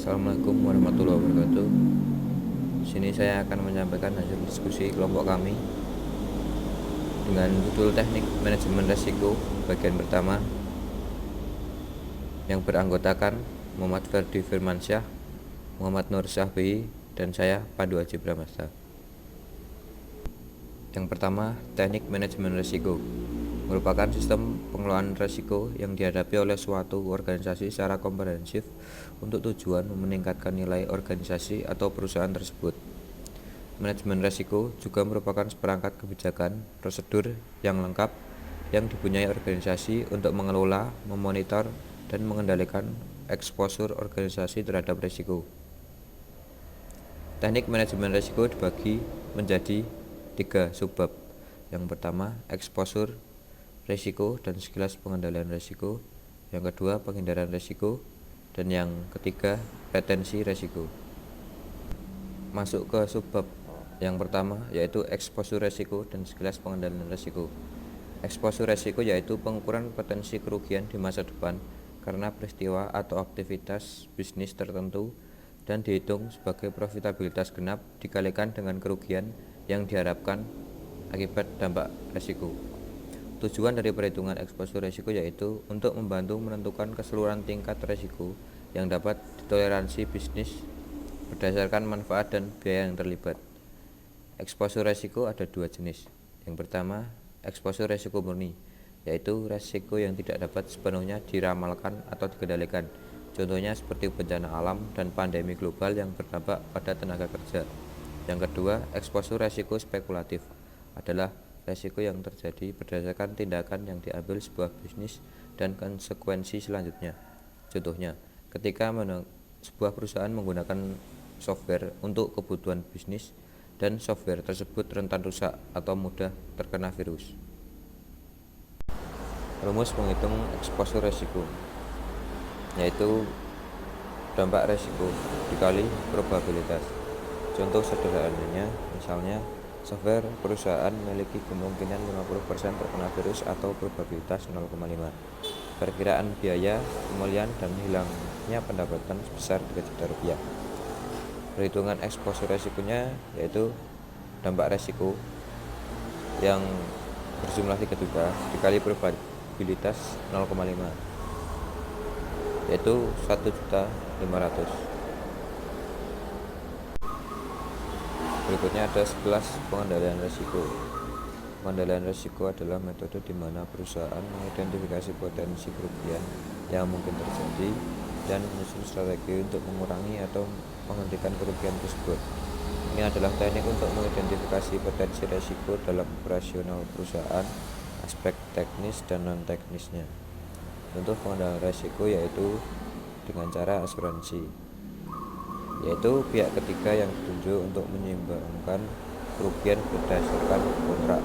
Assalamualaikum warahmatullahi wabarakatuh. Di sini saya akan menyampaikan hasil diskusi kelompok kami dengan judul Teknik Manajemen Risiko bagian pertama yang beranggotakan Muhammad Ferdi Firmansyah, Muhammad Nur Syahbi, dan saya Pandu Haji Bramasta. Yang pertama, teknik manajemen risiko merupakan sistem pengelolaan risiko yang dihadapi oleh suatu organisasi secara komprehensif untuk tujuan meningkatkan nilai organisasi atau perusahaan tersebut. Manajemen risiko juga merupakan seperangkat kebijakan prosedur yang lengkap yang dipunyai organisasi untuk mengelola, memonitor, dan mengendalikan eksposur organisasi terhadap risiko. Teknik manajemen risiko dibagi menjadi 3 subbab. Yang pertama, eksposur risiko dan sekilas pengendalian risiko. Yang kedua, penghindaran risiko. Dan yang ketiga, retensi risiko. Masuk ke subbab yang pertama, yaitu eksposur risiko dan sekilas pengendalian risiko. Eksposur risiko yaitu pengukuran potensi kerugian di masa depan karena peristiwa atau aktivitas bisnis tertentu dan dihitung sebagai profitabilitas genap dikalikan dengan kerugian yang diharapkan akibat dampak risiko. Tujuan dari perhitungan eksposur risiko yaitu untuk membantu menentukan keseluruhan tingkat risiko yang dapat ditoleransi bisnis berdasarkan manfaat dan biaya yang terlibat. Eksposur risiko ada 2 jenis. Yang pertama, eksposur risiko murni, yaitu risiko yang tidak dapat sepenuhnya diramalkan atau dikendalikan. Contohnya seperti bencana alam dan pandemi global yang berdampak pada tenaga kerja. Yang kedua, eksposur risiko spekulatif adalah risiko yang terjadi berdasarkan tindakan yang diambil sebuah bisnis dan konsekuensi selanjutnya. Contohnya, ketika sebuah perusahaan menggunakan software untuk kebutuhan bisnis dan software tersebut rentan rusak atau mudah terkena virus. Rumus menghitung eksposur risiko yaitu dampak risiko dikali probabilitas. Contoh sederhananya, misalnya software perusahaan memiliki kemungkinan 50% terkena virus atau probabilitas 0,5. Perkiraan biaya pemulihan dan hilangnya pendapatan sebesar 3 juta rupiah. Perhitungan eksposur risikonya yaitu dampak risiko yang berjumlah 3 juta dikali probabilitas 0,5 yaitu 1.500.000. Berikutnya ada sekilas pengendalian risiko. Pengendalian risiko adalah metode di mana perusahaan mengidentifikasi potensi kerugian yang mungkin terjadi dan menyusun strategi untuk mengurangi atau menghentikan kerugian tersebut. Ini adalah teknik untuk mengidentifikasi potensi risiko dalam operasional perusahaan, aspek teknis dan non-teknisnya. Contoh pengendalian risiko yaitu dengan cara asuransi, yaitu pihak ketiga yang ditunjuk untuk menyeimbangkan kerugian berdasarkan kontrak.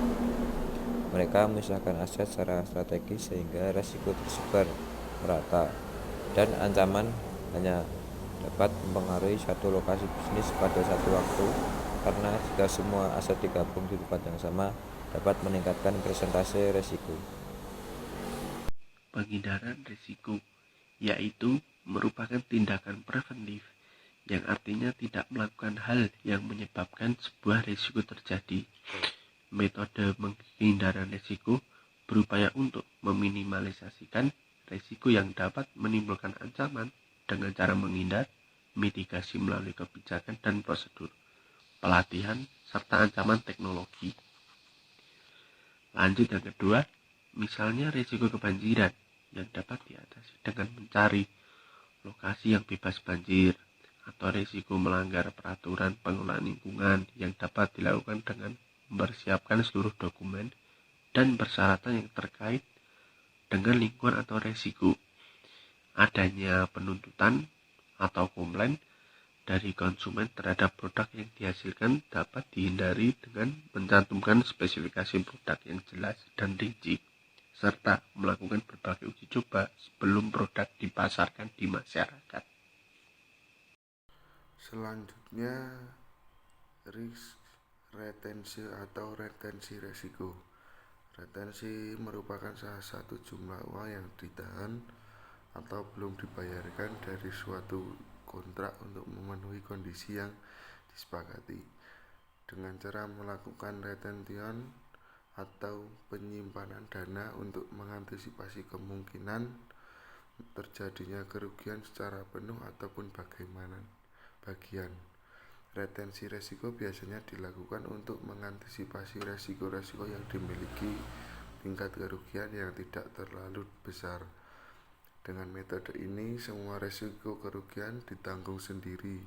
Mereka memisahkan aset secara strategis sehingga risiko tersebar merata dan ancaman hanya dapat mempengaruhi satu lokasi bisnis pada satu waktu, karena jika semua aset digabung di tempat yang sama dapat meningkatkan persentase risiko. Penghindaran risiko yaitu merupakan tindakan preventif yang artinya tidak melakukan hal yang menyebabkan sebuah risiko terjadi. Metode penghindaran risiko berupaya untuk meminimalisasikan risiko yang dapat menimbulkan ancaman dengan cara menghindar, mitigasi melalui kebijakan dan prosedur, pelatihan, serta ancaman teknologi. Lanjut yang kedua, misalnya risiko kebanjiran yang dapat diatasi dengan mencari lokasi yang bebas banjir, atau risiko melanggar peraturan pengelolaan lingkungan yang dapat dilakukan dengan mempersiapkan seluruh dokumen dan persyaratan yang terkait dengan lingkungan atau risiko. Adanya penuntutan atau komplain dari konsumen terhadap produk yang dihasilkan dapat dihindari dengan mencantumkan spesifikasi produk yang jelas dan rinci, serta melakukan berbagai uji coba sebelum produk dipasarkan di masyarakat. Selanjutnya, risk retensi atau retensi risiko. Retensi merupakan salah satu jumlah uang yang ditahan atau belum dibayarkan dari suatu kontrak untuk memenuhi kondisi yang disepakati. Dengan cara melakukan retention atau penyimpanan dana untuk mengantisipasi kemungkinan terjadinya kerugian secara penuh ataupun bagian. Retensi resiko biasanya dilakukan untuk mengantisipasi resiko-resiko yang dimiliki tingkat kerugian yang tidak terlalu besar. Dengan metode ini, semua resiko kerugian ditanggung sendiri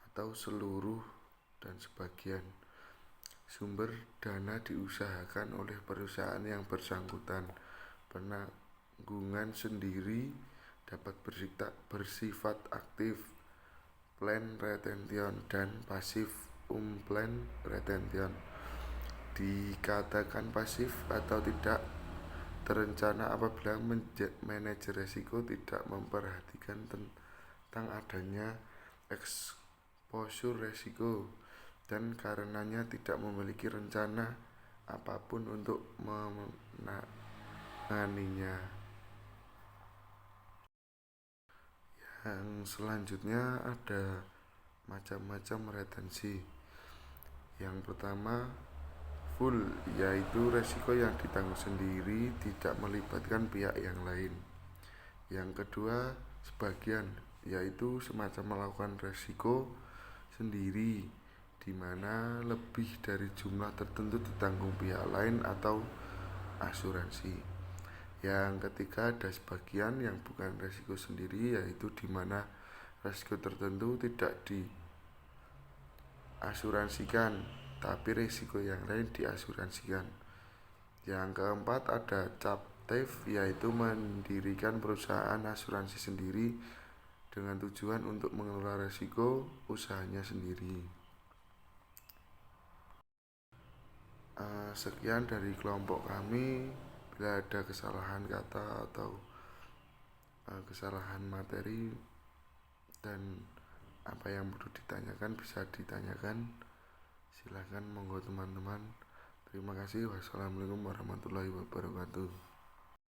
atau seluruh dan sebagian. Sumber dana diusahakan oleh perusahaan yang bersangkutan. Penanggungan sendiri dapat bersifat aktif, plan retention, dan pasif, unplanned retention. Dikatakan pasif atau tidak terencana apabila manajer resiko tidak memperhatikan tentang adanya exposure resiko dan karenanya tidak memiliki rencana apapun untuk menanganinya. Yang selanjutnya ada macam-macam retensi. Yang pertama, full, yaitu resiko yang ditanggung sendiri, tidak melibatkan pihak yang lain. Yang kedua, sebagian, yaitu semacam melakukan resiko sendiri, di mana lebih dari jumlah tertentu ditanggung pihak lain atau asuransi. Yang ketiga, ada sebagian yang bukan resiko sendiri, yaitu di mana resiko tertentu tidak diasuransikan, tapi risiko yang lain diasuransikan. Yang keempat, ada captive, yaitu mendirikan perusahaan asuransi sendiri dengan tujuan untuk mengelola risiko usahanya sendiri. Sekian dari kelompok kami. Bila ada kesalahan kata atau kesalahan materi dan apa yang perlu ditanyakan bisa ditanyakan, silahkan, monggo teman-teman. Terima kasih. Wassalamualaikum warahmatullahi wabarakatuh.